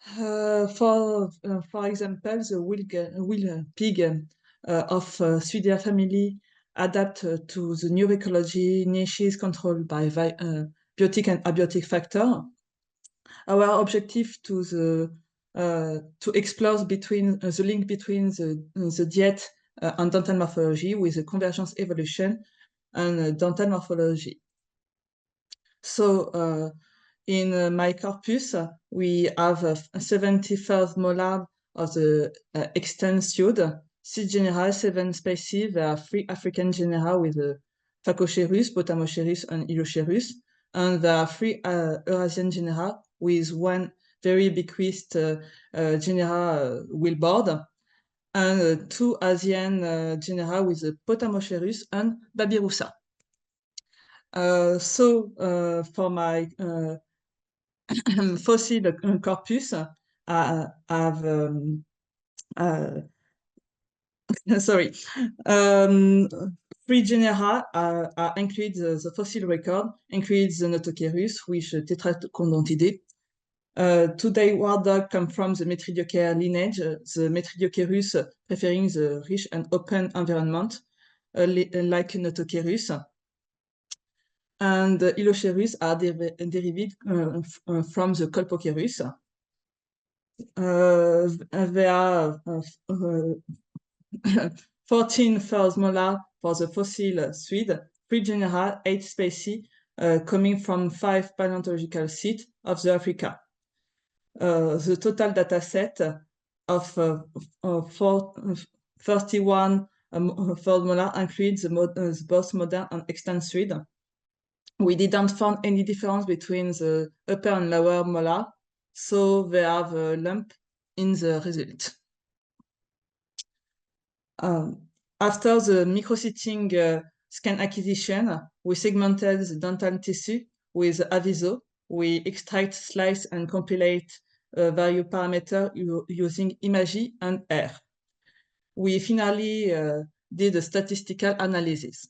For example, the wheel pig of Suidia family adapt to the new ecology niches controlled by biotic and abiotic factor. Our objective to explore between the link between the diet and dental morphology with the convergence evolution and dental morphology. So in my corpus, we have 71st molar of the extant sued, 6 genera, 7 species. There are 3 African genera with Phacocherus, Potamocherus, and Ilocherus, and there are 3 Eurasian genera with 1 very bequeathed genera Wilbord, and 2 Asian genera with Potamocherus and Babirusa. For my fossil corpus, I have sorry, 3 genera are include the fossil record, includes the Notocherus, which Tetrachondontidae. 2 Daiwar dog come from the Metridiochaire lineage, the Metridiocherus preferring the rich and open environment, like Notocherus. And Ilocherus are derived from the Colpocherus. There are 14 first molar for the fossil Swede, 3 genera, 8 species, coming from 5 paleontological sites of the Africa. The total data set of 31 first molar includes both modern and extant Swede. We didn't find any difference between the upper and lower molar, so they have a lump in the result. After the micrositting scan acquisition, we segmented the dental tissue with Aviso. We extract, slice, and compilate value parameter using Imagy and R. We finally did a statistical analysis.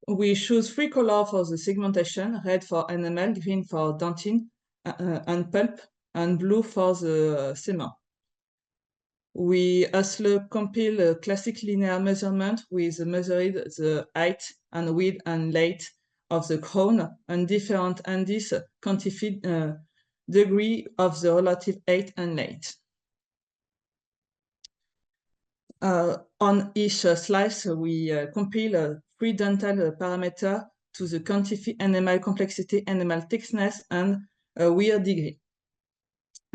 We choose 3 colors for the segmentation: red for enamel, green for dentine and pulp, and blue for the semen. We also compile a classic linear measurement with measured the height and width and length of the crown and different indices quantify degree of the relative height and length. On each slice, we compile 3 dental parameters to the quantify enamel complexity, enamel thickness, and wear degree.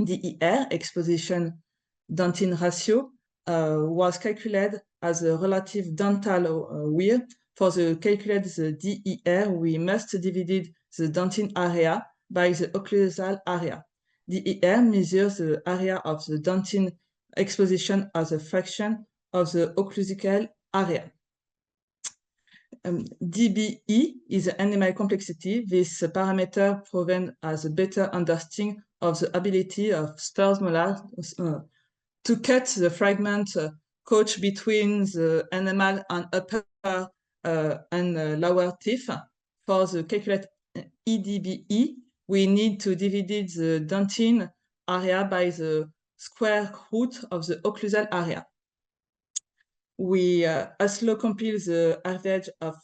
DER, exposition dentine ratio, was calculated as a relative dental wear. For the calculated DER, we must divide the dentine area by the occlusal area. DER measures the area of the dentine exposition as a fraction of the occlusal area. DBE is the enamel complexity. This parameter provides as a better understanding of the ability of first molar to cut the fragment couch between the enamel and upper and lower teeth. For the calculate EDBE, we need to divide the dentine area by the square root of the occlusal area. We also compile the average of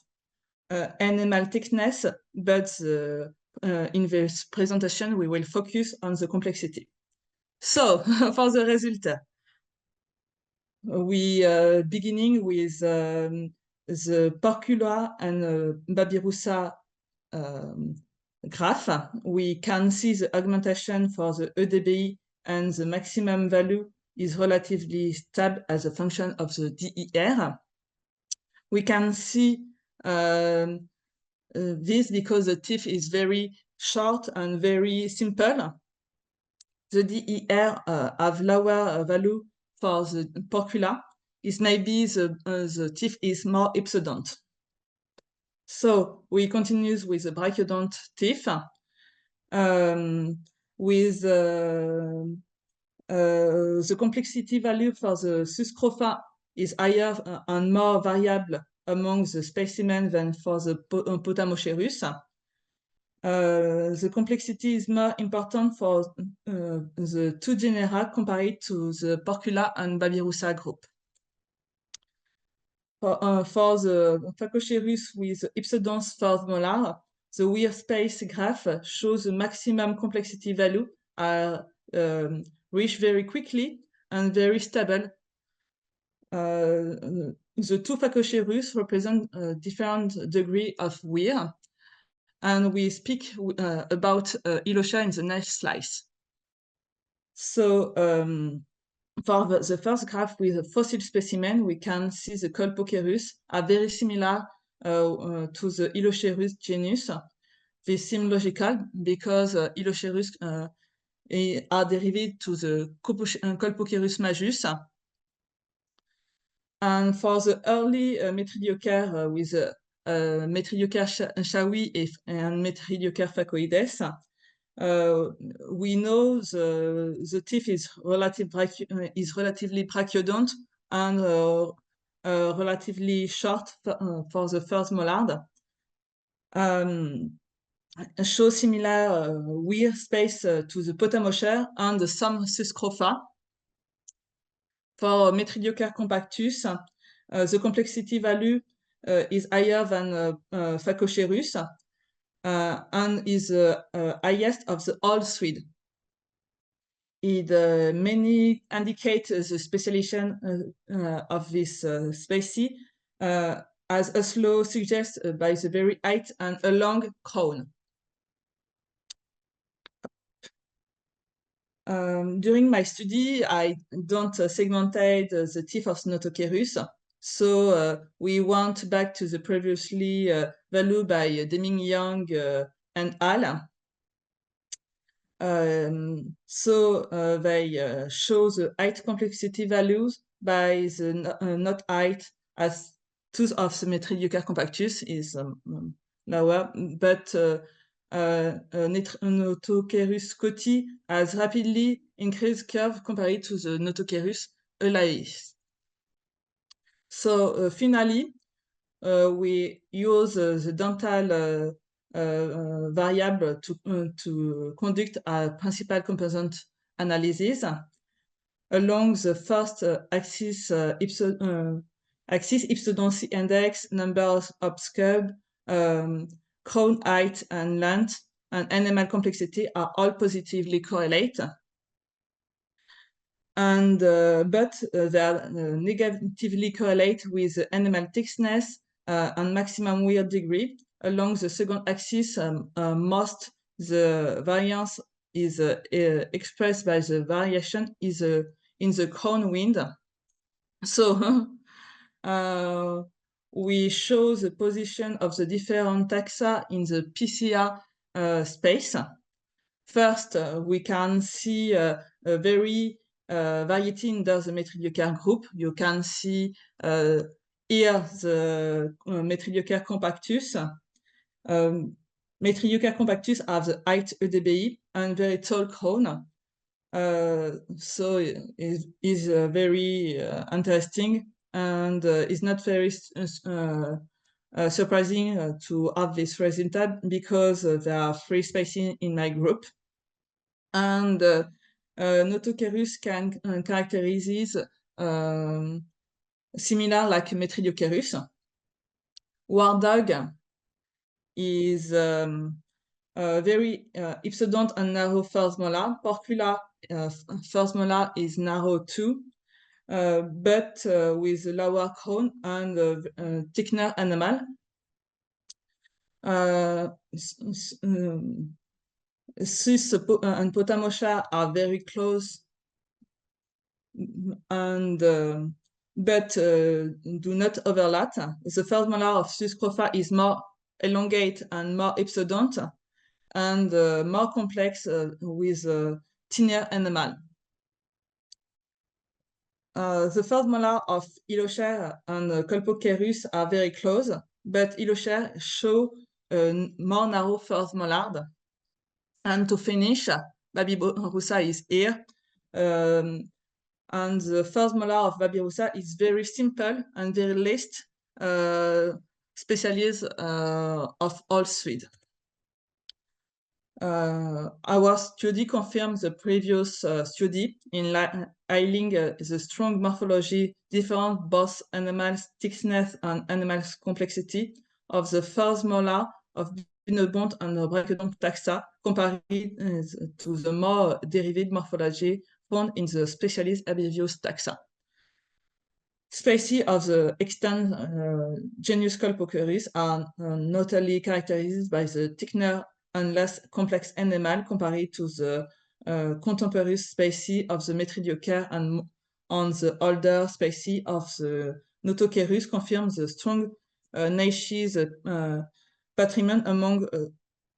enamel thickness, but in this presentation, we will focus on the complexity. So, for the result, we beginning with the Porcula and Babirusa graph. We can see the augmentation for the EDBE, and the maximum value is relatively stable as a function of the DER. We can see this because the teeth is very short and very simple. The DER have lower value for the Porcula. It may be the teeth is more ipsodont. So we continue with the brachiodont teeth. With the complexity value for the Suscrofa is higher and more variable among the specimens than for the Potamocherus. The complexity is more important for the two genera compared to the Porcula and Babirusa group. For the Phacocherus with ipsodense fourth molar, the weir space graph shows the maximum complexity value are reached very quickly and very stable. The two Phacocherus represent a different degree of weir, and we speak about Ilocha in the next slice. So for the first graph with a fossil specimen, we can see the Colpocerus are very similar to the Ilocherus genus. This seems logical because Ilocherus are derived to the Colpocerus majus. And for the early Metridiocar with Metridiocar shawi and Metridiocar phacoides, we know the teeth is relatively brachiodont and relatively short for the first molar. Show similar weir space to the Potamocher and some Suscrofa. For Metridiocar compactus, the complexity value is higher than Phacocherus and is highest of the whole suite. It mainly indicates the specialization of this species, as Oslo suggests, by the very height and a long crown. During my study, I don't segmented the teeth of Notocherus, so we went back to the previously value by Deming Young and Al. So they show the height complexity values by the knot height as tooth of the Metridiocar compactus is lower, but Notocherus scotti has rapidly increased curve compared to the Notocherus elaeis. So finally, we use the dental variable to conduct a principal component analysis. Along the first axis, ipsodensity index, numbers of scub, crown height and length, and animal complexity are all positively correlated. And but they are negatively correlate with animal thickness and maximum weir degree. Along the second axis, most the variance is expressed by the variation is in the crown wind. So we show the position of the different taxa in the PCA space. First, we can see a very variety in the Metridiocar group. You can see here the Metridiocar compactus. Metridiocar compactus have the height EDBI and very tall crown. So it is very interesting and is not very surprising to have this result because there are free spacing in my group. And Notocherus can characterize similar like Metridiocarus. War dog is very ipsodont and narrow first molar. Porcula first molar is narrow too, but with lower crown and thicker enamel. Sus and Potamocha are very close, and but do not overlap. The first molar of Suscrofa is more elongate and more ipsodont, and more complex with thinner enamel. The first molar of Ilocher and Colpocerus are very close, but Ilocher show more narrow first molar. And to finish, Babirusa is here. And the first molar of Babirusa is very simple and very least specialist of all suite. Our study confirms the previous study in highlighting the strong morphology difference both animal thickness and animal complexity of the first molar of Binodont and Brachydont taxa compared to the more derived morphology found in the specialist Herbivius taxa. Species of the extant genus Colpoceros are notably characterized by the thicker and less complex animal compared to the contemporary species of the Metridiocer and on the older species of the Notocerus confirms the strong niches patrimoine among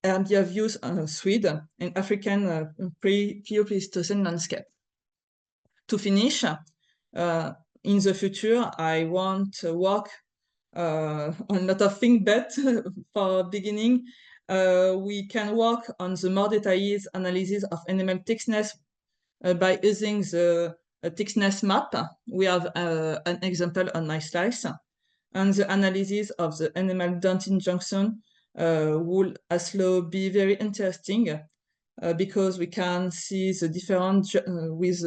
Herbivius Swede and African pre-Pleistocene landscape. To finish, in the future, I want to work on a lot of things, but for beginning, we can work on the more detailed analysis of animal thickness by using the thickness map. We have an example on my slides, and the analysis of the animal dentin junction will also be very interesting because we can see the different with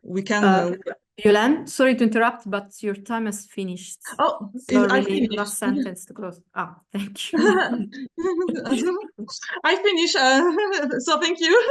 we can. Yulan, sorry to interrupt, but your time is finished. Oh, So I really, finished. last sentence to close. Thank you. I finished. So thank you.